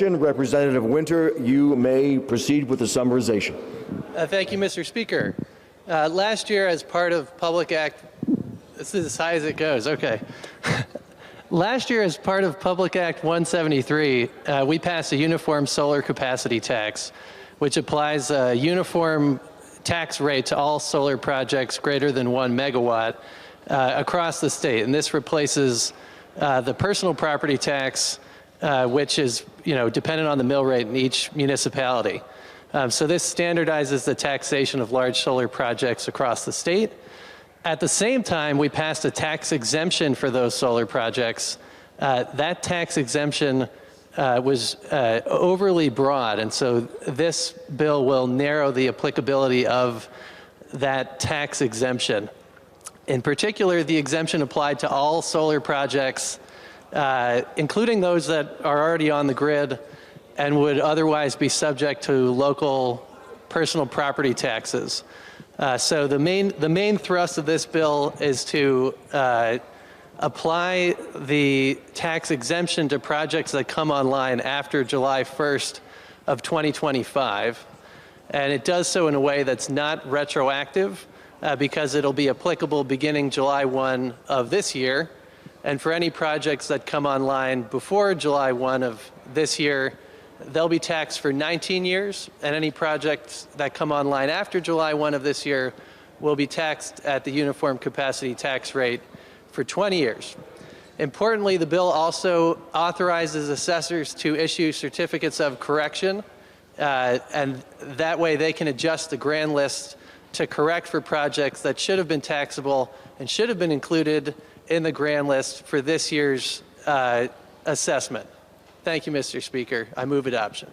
Representative Winter, you may proceed with the summarization. Thank you, Mr. Speaker. Last year, as part of Public Act, this is as high as it goes, okay. Last year, as part of Public Act 173, we passed a uniform solar capacity tax, which applies a uniform tax rate to all solar projects greater than 1 megawatt across the state. And this replaces the personal property tax, which is dependent on the mill rate in each municipality. So this standardizes the taxation of large solar projects across the state. At the same time, we passed a tax exemption for those solar projects. That tax exemption was overly broad, and so this bill will narrow the applicability of that tax exemption. In particular, the exemption applied to all solar projects, including those that are already on the grid and would otherwise be subject to local personal property taxes. So the main thrust of this bill is to apply the tax exemption to projects that come online after July 1st of 2025. And it does so in a way that's not retroactive because it'll be applicable beginning July 1 of this year. And for any projects that come online before July 1 of this year, they'll be taxed for 19 years, and any projects that come online after July 1 of this year will be taxed at the uniform capacity tax rate for 20 years. Importantly, the bill also authorizes assessors to issue certificates of correction, and that way they can adjust the grand list to correct for projects that should have been taxable and should have been included in the grand list for this year's assessment. Thank you, Mr. Speaker. I move adoption.